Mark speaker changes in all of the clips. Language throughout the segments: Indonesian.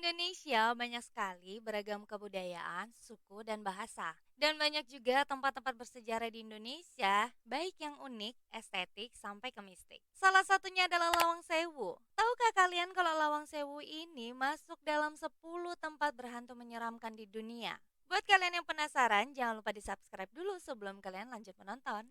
Speaker 1: Indonesia banyak sekali beragam kebudayaan, suku, dan bahasa. Dan banyak juga tempat-tempat bersejarah di Indonesia, baik yang unik, estetik, sampai ke mistik. Salah satunya adalah Lawang Sewu. Tahukah kalian kalau Lawang Sewu ini masuk dalam 10 tempat berhantu menyeramkan di dunia? Buat kalian yang penasaran, jangan lupa di-subscribe dulu sebelum kalian lanjut menonton.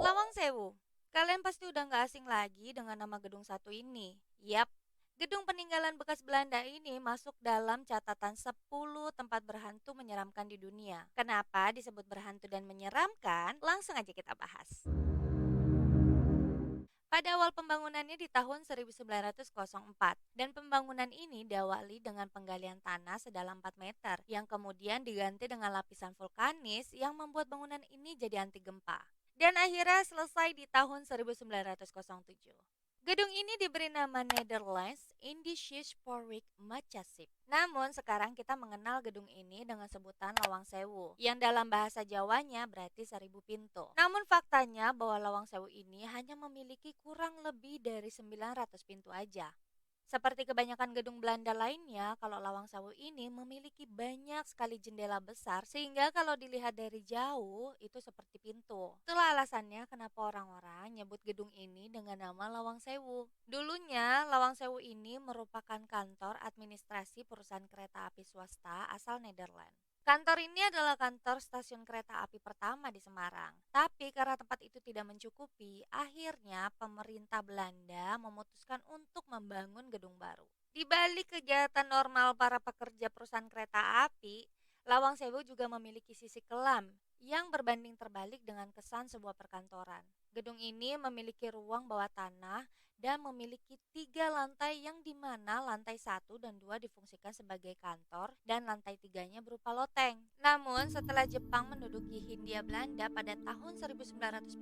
Speaker 1: Lawang Sewu. Kalian pasti udah gak asing lagi dengan nama gedung satu ini. Yap, gedung peninggalan bekas Belanda ini masuk dalam catatan 10 tempat berhantu menyeramkan di dunia. Kenapa disebut berhantu dan menyeramkan? Langsung aja kita bahas. Pada awal pembangunannya di tahun 1904 dan pembangunan ini diawali dengan penggalian tanah sedalam 4 meter yang kemudian diganti dengan lapisan vulkanis yang membuat bangunan ini jadi anti gempa. Dan akhirnya selesai di tahun 1907. Gedung ini diberi nama Netherlands Indische-Spoorweg Machasip. Namun sekarang kita mengenal gedung ini dengan sebutan Lawang Sewu, yang dalam bahasa Jawanya berarti 1000 pintu. Namun faktanya bahwa Lawang Sewu ini hanya memiliki kurang lebih dari 900 pintu aja. Seperti kebanyakan gedung Belanda lainnya, kalau Lawang Sewu ini memiliki banyak sekali jendela besar sehingga kalau dilihat dari jauh itu seperti pintu. Itulah alasannya kenapa orang-orang nyebut gedung ini dengan nama Lawang Sewu. Dulunya, Lawang Sewu ini merupakan kantor administrasi perusahaan kereta api swasta asal Nederland. Kantor ini adalah kantor stasiun kereta api pertama di Semarang. Tapi karena tempat itu tidak mencukupi, akhirnya pemerintah Belanda memutuskan untuk membangun gedung baru. Di balik kegiatan normal para pekerja perusahaan kereta api, Lawang Sewu juga memiliki sisi kelam yang berbanding terbalik dengan kesan sebuah perkantoran. Gedung ini memiliki ruang bawah tanah dan memiliki 3 lantai yang dimana lantai 1 dan 2 difungsikan sebagai kantor dan lantai 3-nya berupa loteng. Namun setelah Jepang menduduki Hindia Belanda pada tahun 1942,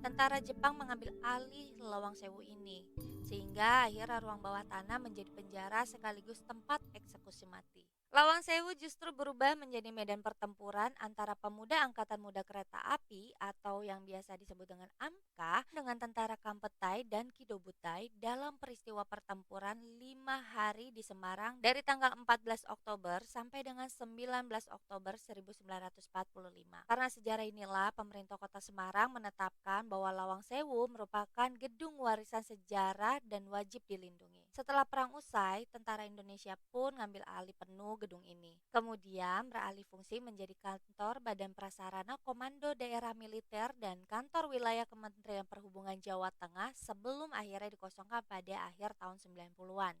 Speaker 1: tentara Jepang mengambil alih Lawang Sewu ini, sehingga akhirnya ruang bawah tanah menjadi penjara sekaligus tempat eksekusi mati. Lawang Sewu justru berubah menjadi medan pertempuran antara pemuda Angkatan Muda Kereta Api atau yang biasa disebut dengan AMKA dengan tentara Kampetai dan Kidobutai dalam peristiwa pertempuran 5 hari di Semarang dari tanggal 14 Oktober sampai dengan 19 Oktober 1945. Karena sejarah inilah pemerintah Kota Semarang menetapkan bahwa Lawang Sewu merupakan gedung warisan sejarah dan wajib dilindungi. Setelah perang usai, tentara Indonesia pun ngambil alih penuh gedung ini. Kemudian beralih fungsi menjadi kantor Badan Prasarana Komando Daerah Militer dan kantor wilayah Kementerian Perhubungan Jawa Tengah sebelum akhirnya dikosongkan pada akhir tahun 90-an.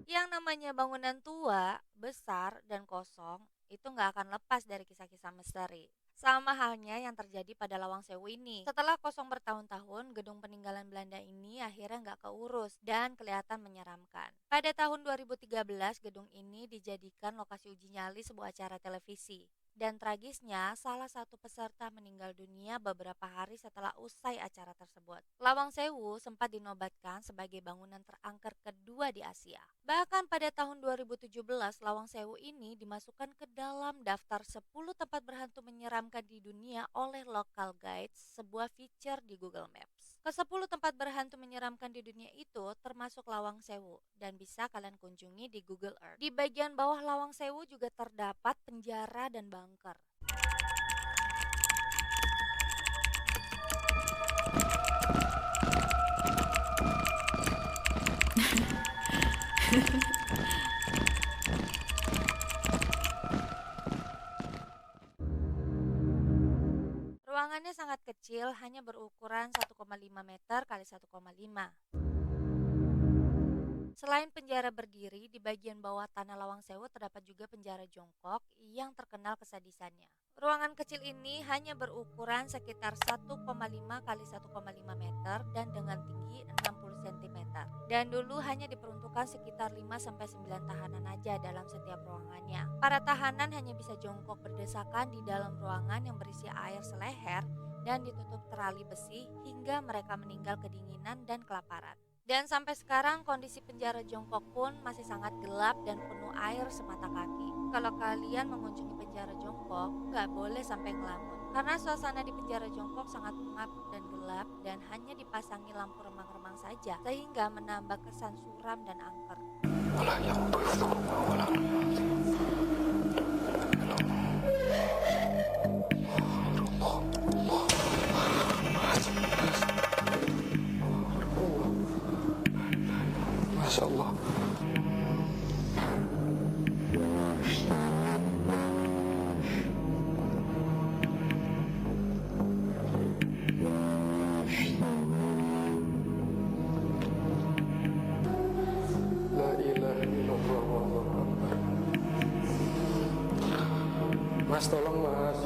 Speaker 1: Yang namanya bangunan tua, besar, dan kosong itu nggak akan lepas dari kisah-kisah misteri. Sama halnya yang terjadi pada Lawang Sewu ini. Setelah kosong bertahun-tahun, gedung peninggalan Belanda ini akhirnya nggak keurus dan kelihatan menyeramkan. Pada tahun 2013, gedung ini dijadikan lokasi uji nyali sebuah acara televisi. Dan tragisnya, salah satu peserta meninggal dunia beberapa hari setelah usai acara tersebut. Lawang Sewu sempat dinobatkan sebagai bangunan terangker kedua di Asia. Bahkan pada tahun 2017, Lawang Sewu ini dimasukkan ke dalam daftar 10 tempat berhantu menyeramkan di dunia oleh Local Guides, sebuah feature di Google Maps. Ke-10 tempat berhantu menyeramkan di dunia itu termasuk Lawang Sewu dan bisa kalian kunjungi di Google Earth. Di bagian bawah Lawang Sewu juga terdapat penjara dan bunker. Ruangannya sangat kecil, hanya berukuran 1,5 meter x 1,5. Selain penjara berdiri, di bagian bawah tanah Lawang Sewu terdapat juga penjara jongkok yang terkenal kesadisannya. Ruangan kecil ini hanya berukuran sekitar 1,5 x 1,5 meter dan dengan tinggi 60 cm. Dan dulu hanya diperuntukkan sekitar 5-9 tahanan aja dalam setiap ruangannya. Para tahanan hanya bisa jongkok berdesakan di dalam ruangan yang berisi air seleher dan ditutup terali besi hingga mereka meninggal kedinginan dan kelaparan. Dan sampai sekarang kondisi penjara jongkok pun masih sangat gelap dan penuh air semata kaki. Kalau kalian mengunjungi penjara jongkok, nggak boleh sampai ngelamun. Karena suasana di penjara jongkok sangat pengap dan gelap dan hanya dipasangi lampu remang-remang saja, sehingga menambah kesan suram dan angker.
Speaker 2: Masya Allah. La ilaha illallah wallahu akbar. Mas, tolong mas.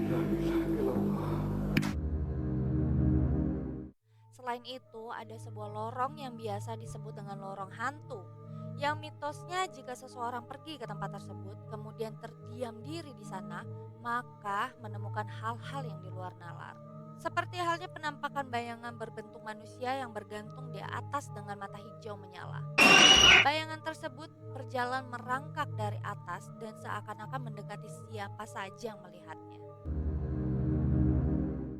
Speaker 2: La ilaha illallah.
Speaker 1: Selain itu, ada sebuah lorong yang biasa disebut dengan lorong hantu. Yang mitosnya jika seseorang pergi ke tempat tersebut, kemudian terdiam diri di sana, maka menemukan hal-hal yang di luar nalar. Seperti halnya penampakan bayangan berbentuk manusia yang bergantung di atas dengan mata hijau menyala. Bayangan tersebut berjalan merangkak dari atas dan seakan-akan mendekati siapa saja yang melihatnya.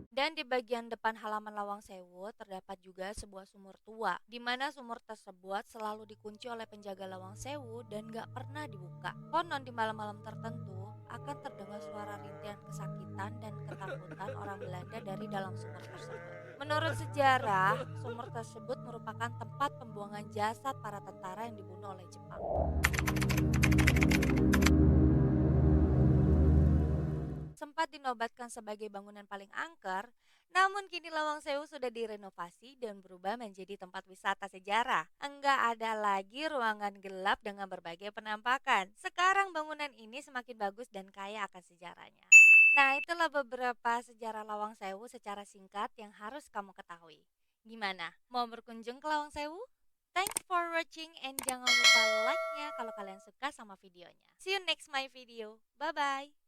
Speaker 1: Dan di bagian depan halaman Lawang Sewu terdapat juga sebuah sumur tua, di mana sumur tersebut selalu dikunci oleh penjaga Lawang Sewu dan gak pernah dibuka. Konon di malam-malam tertentu akan terdengar suara rintihan kesakitan dan ketakutan orang Belanda dari dalam sumur tersebut. Menurut sejarah, sumur tersebut merupakan tempat pembuangan jasad para tentara yang dibunuh oleh Jepang. Sempat dinobatkan sebagai bangunan paling angker, namun kini Lawang Sewu sudah direnovasi dan berubah menjadi tempat wisata sejarah. Enggak ada lagi ruangan gelap dengan berbagai penampakan. Sekarang bangunan ini semakin bagus dan kaya akan sejarahnya. Nah, itulah beberapa sejarah Lawang Sewu secara singkat yang harus kamu ketahui. Gimana? Mau berkunjung ke Lawang Sewu? Thanks for watching and jangan lupa like-nya kalau kalian suka sama videonya. See you next my video. Bye-bye.